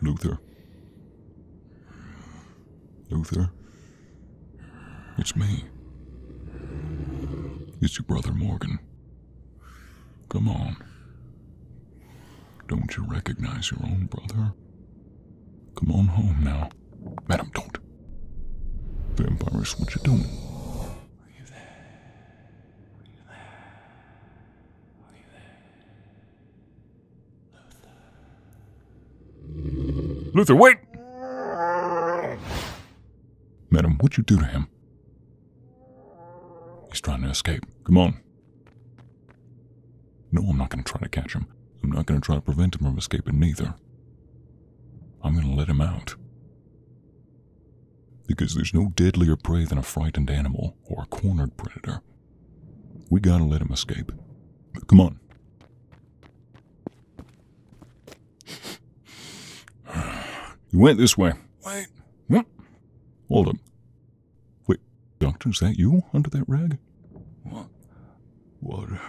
Luthor. Luthor? It's me. It's your brother Morgan. Come on. Don't you recognize your own brother? Come on home now. Madam, don't. Vampires, what you doing? Are you there? Are you there? Are you there? Luthor, wait! Madam, what'd you do to him? He's trying to escape. Come on. No, I'm not going to try to catch him. I'm not going to try to prevent him from escaping neither. I'm going to let him out. Because there's no deadlier prey than a frightened animal or a cornered predator. We gotta let him escape. Come on. You went this way. Wait. What? Hold up. Wait, Doctor, is that you under that rag? What? Water.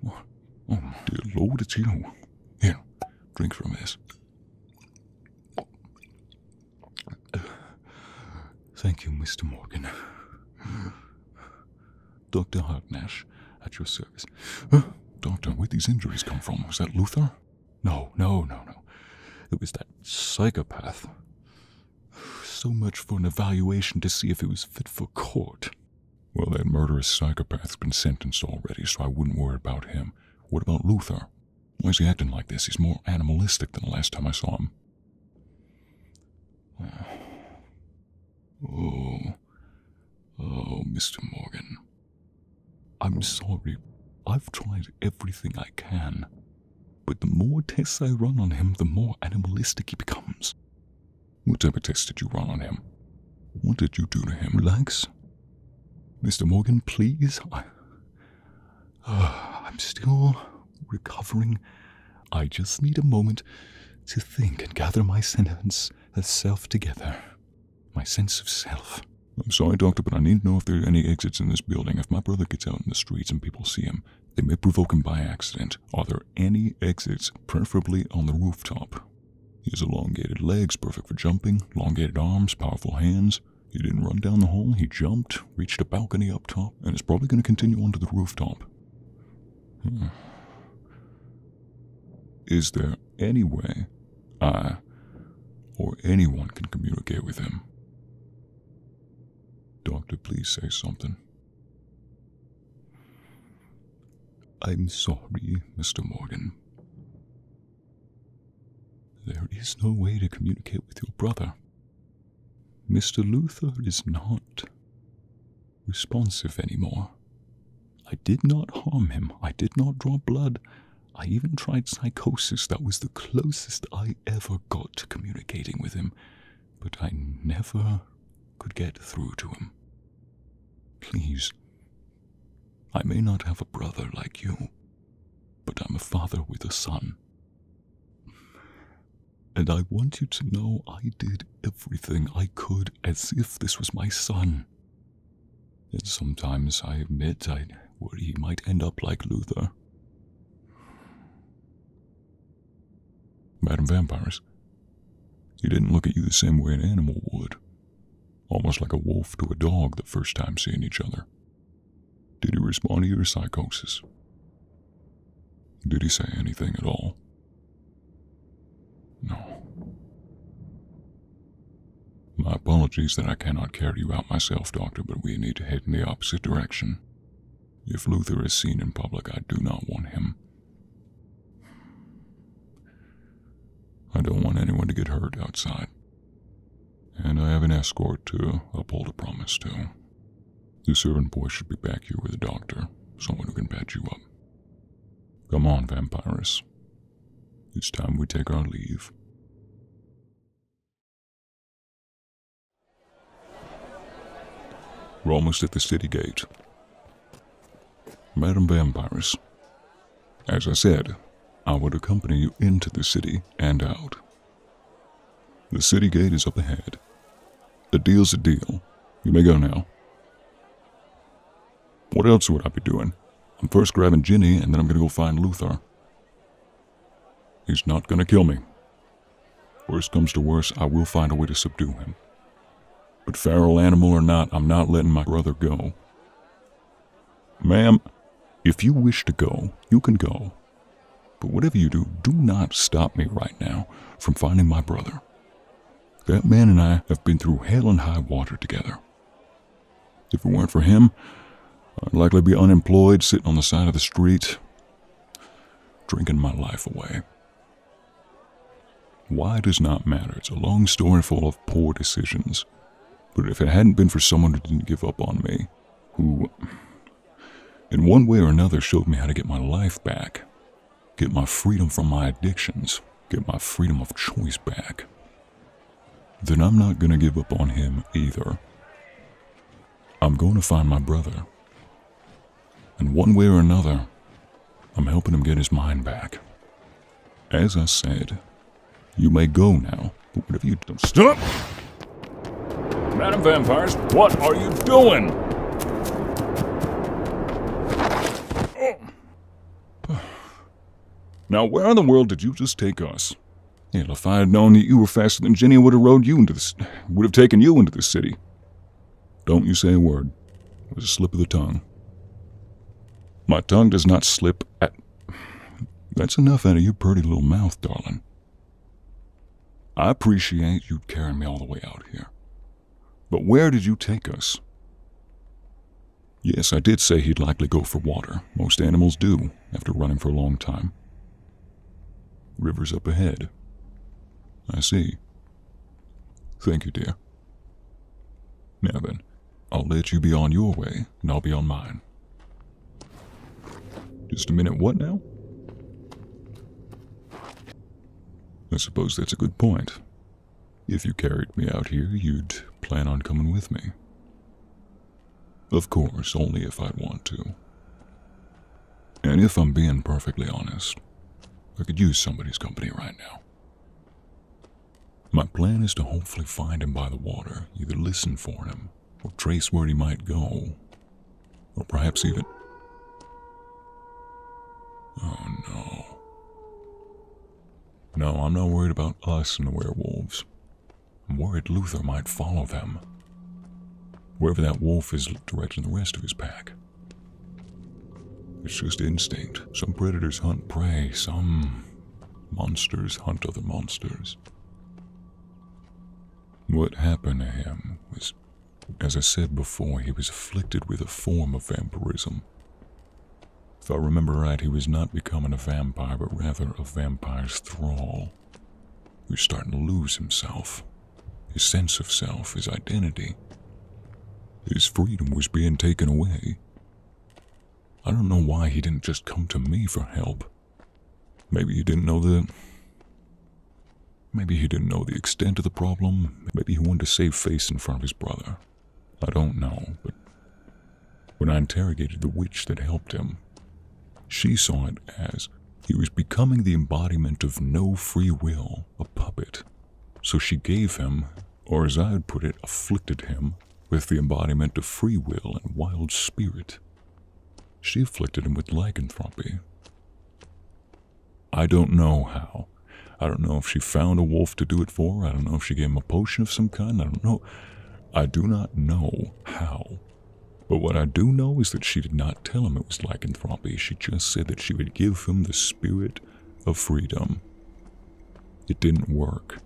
What? Oh, dear Lord, it's you. Here, drink from this. Thank you, Mr. Morgan. Dr. Gnash, at your service. Doctor, where'd these injuries come from? Was that Luthor? No. It was that psychopath. So much for an evaluation to see if he was fit for court. Well, that murderous psychopath's been sentenced already, so I wouldn't worry about him. What about Luthor? Why is he acting like this? He's more animalistic than the last time I saw him. Oh, Mr. Morgan. I'm sorry. I've tried everything I can. But the more tests I run on him, the more animalistic he becomes. What type of tests did you run on him? What did you do to him? Relax. Mr. Morgan, please. I'm still recovering. I just need a moment to think and gather my sense of self together. My sense of self. I'm sorry, Doctor, but I need to know if there are any exits in this building. If my brother gets out in the streets and people see him, they may provoke him by accident. Are there any exits, preferably on the rooftop? He has elongated legs, perfect for jumping, elongated arms, powerful hands. He didn't run down the hall, he jumped, reached a balcony up top, and is probably going to continue onto the rooftop. Is there any way I or anyone can communicate with him? Doctor, please say something. I'm sorry, Mr. Morgan. There is no way to communicate with your brother. Mr. Luthor is not responsive anymore. I did not harm him. I did not draw blood. I even tried psychosis. That was the closest I ever got to communicating with him. But I never could get through to him. Please. I may not have a brother like you, but I'm a father with a son. And I want you to know I did everything I could as if this was my son. And sometimes I admit I worry he might end up like Luthor. Madam Vampires, he didn't look at you the same way an animal would. Almost like a wolf to a dog the first time seeing each other. Did he respond to your psychosis? Did he say anything at all? No. My apologies that I cannot carry you out myself, Doctor, but we need to head in the opposite direction. If Luthor is seen in public, I do not want him. I don't want anyone to get hurt outside. And I have an escort to uphold a promise to. The servant boy should be back here with a doctor, someone who can patch you up. Come on, Vampirus. It's time we take our leave. We're almost at the city gate. Madam Vampirus, as I said, I would accompany you into the city and out. The city gate is up ahead. A deal's a deal. You may go now. What else would I be doing? I'm first grabbing Ginny, and then I'm gonna go find Luthor. He's not gonna kill me. Worst comes to worst, I will find a way to subdue him. But feral animal or not, I'm not letting my brother go. Ma'am, if you wish to go, you can go. But whatever you do, do not stop me right now from finding my brother. That man and I have been through hell and high water together. If it weren't for him, I'd likely be unemployed, sitting on the side of the street, drinking my life away. Why does not matter. It's a long story full of poor decisions. But if it hadn't been for someone who didn't give up on me, who, in one way or another, showed me how to get my life back, get my freedom from my addictions, get my freedom of choice back, then I'm not going to give up on him either. I'm going to find my brother. And one way or another, I'm helping him get his mind back. As I said, you may go now, but whatever you do, stop! Madam Vampires, what are you doing? Now, where in the world did you just take us? Hell, if I had known that you were faster than Jenny, I would have taken you into the city. Don't you say a word. It was a slip of the tongue. My tongue does not slip at... That's enough out of your pretty little mouth, darling. I appreciate you carrying me all the way out here. But where did you take us? Yes, I did say he'd likely go for water. Most animals do, after running for a long time. River's up ahead. I see. Thank you, dear. Now then, I'll let you be on your way, and I'll be on mine. Just a minute, what now? I suppose that's a good point. If you carried me out here, you'd plan on coming with me. Of course, only if I'd want to. And if I'm being perfectly honest, I could use somebody's company right now. My plan is to hopefully find him by the water, either listen for him, or trace where he might go, or perhaps even... Oh no. No, I'm not worried about us and the werewolves. I'm worried Luthor might follow them. Wherever that wolf is directing the rest of his pack. It's just instinct. Some predators hunt prey, some monsters hunt other monsters. What happened to him was, as I said before, he was afflicted with a form of vampirism. If I remember right, he was not becoming a vampire, but rather a vampire's thrall. He was starting to lose himself, his sense of self, his identity. His freedom was being taken away. I don't know why he didn't just come to me for help. Maybe he didn't know the extent of the problem. Maybe he wanted to save face in front of his brother. I don't know, but when I interrogated the witch that helped him, she saw it as he was becoming the embodiment of no free will, a puppet. So she gave him, or as I would put it, afflicted him with the embodiment of free will and wild spirit. She afflicted him with lycanthropy. I don't know how. I don't know if she found a wolf to do it for her. I don't know if she gave him a potion of some kind. I don't know. I do not know how. But what I do know is that she did not tell him it was lycanthropy. She just said that she would give him the spirit of freedom. It didn't work.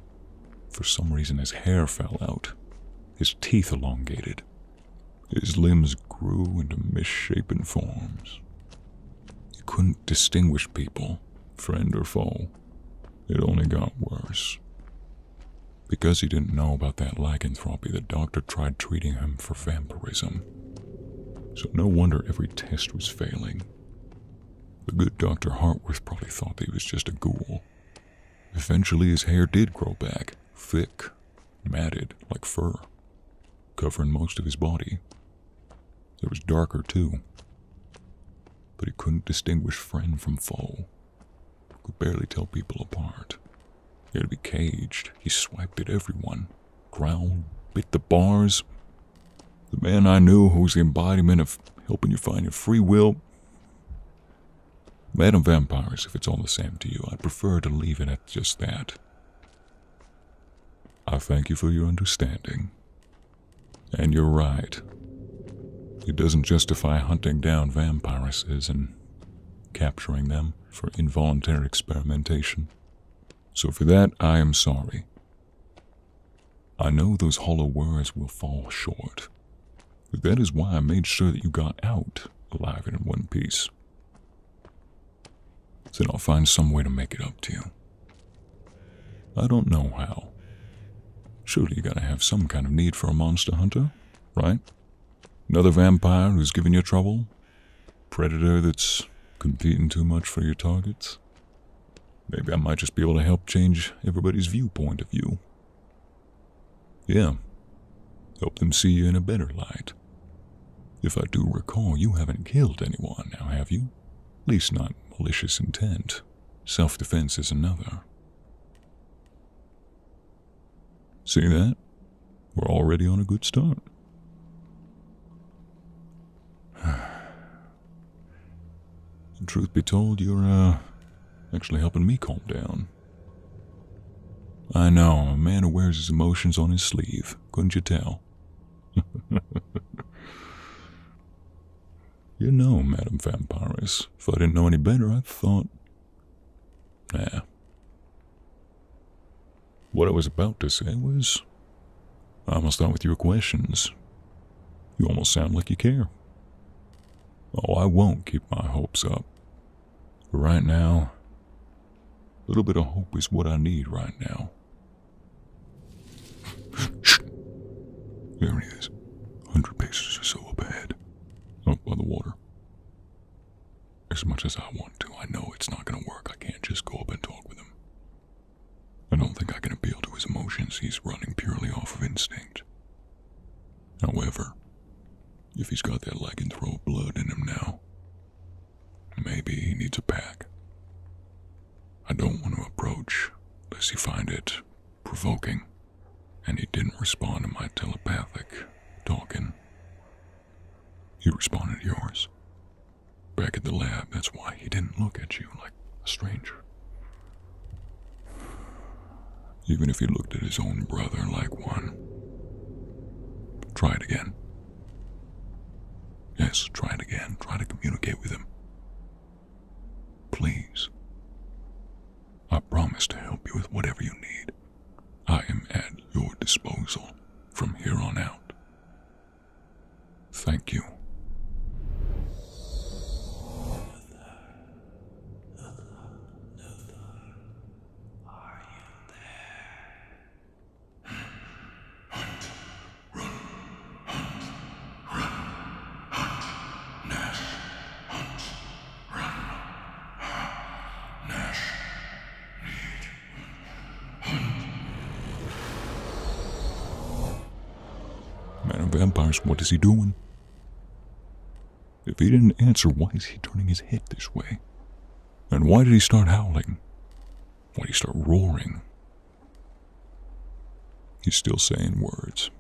For some reason his hair fell out. His teeth elongated. His limbs grew into misshapen forms. He couldn't distinguish people, friend or foe. It only got worse. Because he didn't know about that lycanthropy, the doctor tried treating him for vampirism. So no wonder every test was failing. The good Dr. Hartworth probably thought that he was just a ghoul. Eventually his hair did grow back, thick, matted, like fur, covering most of his body. It was darker too. But he couldn't distinguish friend from foe. Could barely tell people apart. He had to be caged. He swiped at everyone. Growled, bit the bars. The man I knew who was the embodiment of helping you find your free will. Madam Vampires, if it's all the same to you, I'd prefer to leave it at just that. I thank you for your understanding. And you're right. It doesn't justify hunting down vampiruses and capturing them for involuntary experimentation. So for that, I am sorry. I know those hollow words will fall short, but that is why I made sure that you got out alive and in one piece. Then I'll find some way to make it up to you. I don't know how. Surely you gotta have some kind of need for a monster hunter, right? Another vampire who's giving you trouble? Predator that's competing too much for your targets? Maybe I might just be able to help change everybody's viewpoint of you. Yeah, help them see you in a better light. If I do recall, you haven't killed anyone now, have you? At least not malicious intent. Self-defense is another. See that? We're already on a good start. Truth be told, you're, actually helping me calm down. I know, a man who wears his emotions on his sleeve. Couldn't you tell? You know, Madam Vampirus, if I didn't know any better, I thought... Nah. What I was about to say was... I almost thought with your questions. You almost sound like you care. Oh, I won't keep my hopes up. But right now, a little bit of hope is what I need right now. Shh! There he is. 100 paces or so up ahead. Up by the water. As much as I want to, I know it's not gonna work. I can't just go up and talk with him. I don't think I can appeal to his emotions. He's running purely off of instinct. However, if he's got that lycanthrope blood in him now, maybe he needs a pack. I don't want to approach lest he find it provoking, and he didn't respond to my telepathic talking. He responded to yours. Back at the lab, that's why he didn't look at you like a stranger. Even if he looked at his own brother like one. Try it again. Yes, try it again. Try to communicate with him. Please. I promise to help you with whatever you need. I am at your disposal from here on out. Thank you. Vampires, what is he doing? If he didn't answer, why is he turning his head this way? And why did he start howling? Why did he start roaring? He's still saying words.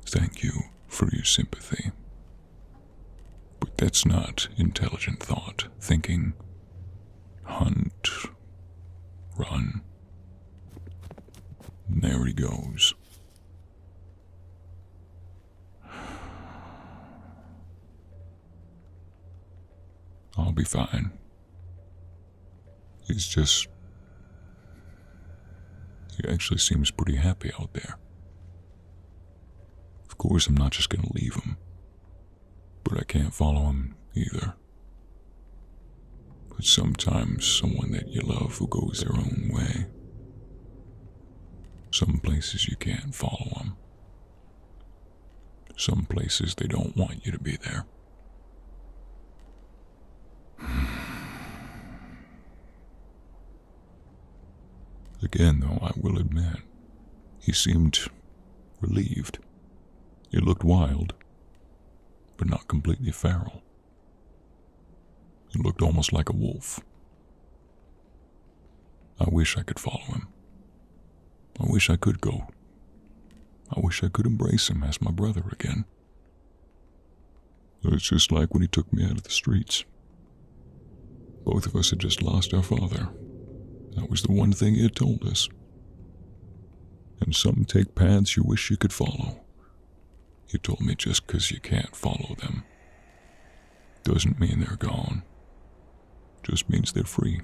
Thank you for your sympathy. But that's not intelligent thought. Thinking, hunt, run. And there he goes. I'll be fine. He's just... He actually seems pretty happy out there. Of course, I'm not just gonna leave him. But I can't follow him either. But sometimes someone that you love who goes their own way. Some places you can't follow them. Some places they don't want you to be there. Again, though, I will admit, he seemed relieved. He looked wild, but not completely feral. He looked almost like a wolf. I wish I could follow him. I wish I could go. I wish I could embrace him as my brother again. It's just like when he took me out of the streets. Both of us had just lost our father. That was the one thing he had told us. And some take paths you wish you could follow. He told me just 'cause you can't follow them doesn't mean they're gone. Just means they're free.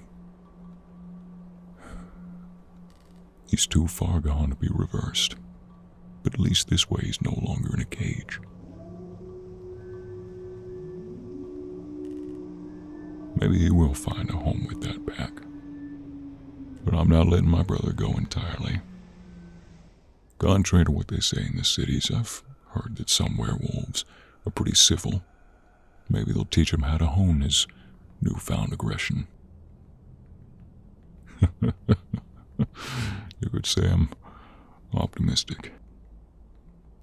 He's too far gone to be reversed, but at least this way he's no longer in a cage. Maybe he will find a home with that pack, but I'm not letting my brother go entirely. Contrary to what they say in the cities, I've heard that some werewolves are pretty civil. Maybe they'll teach him how to hone his newfound aggression. You could say I'm optimistic.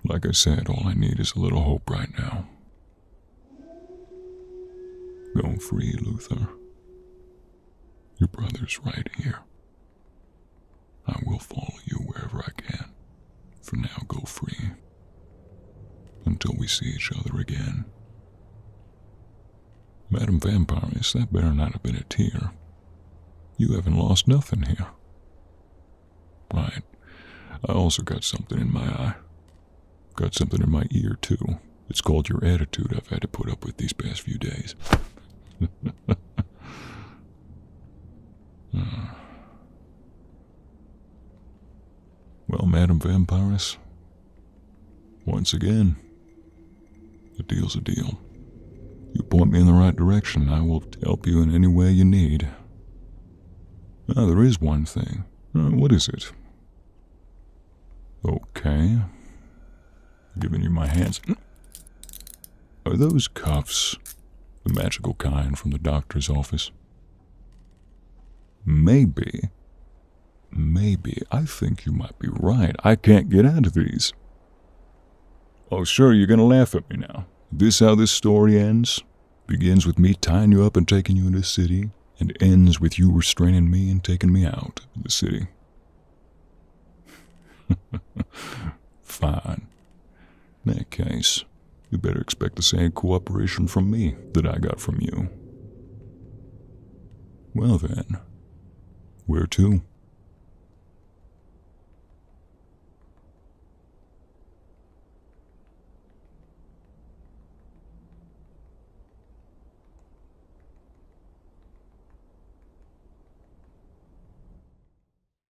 Like I said, all I need is a little hope right now. Go free, Luthor. Your brother's right here. I will follow you wherever I can. For now, go free. Until we see each other again. Madam Vampiress, that better not have been a tear. You haven't lost nothing here. Right. I also got something in my eye. Got something in my ear, too. It's called your attitude I've had to put up with these past few days. Well, Madam Vampiress, once again, a deal's a deal. You point me in the right direction, I will help you in any way you need. Now, there is one thing. What is it? Okay. Giving you my hands. Are those cuffs the magical kind from the doctor's office? Maybe. Maybe. I think you might be right. I can't get out of these. Oh, sure, you're gonna laugh at me now. This how this story ends? Begins with me tying you up and taking you into the city, and ends with you restraining me and taking me out of the city. Fine. In that case, you better expect the same cooperation from me that I got from you. Well then, where to?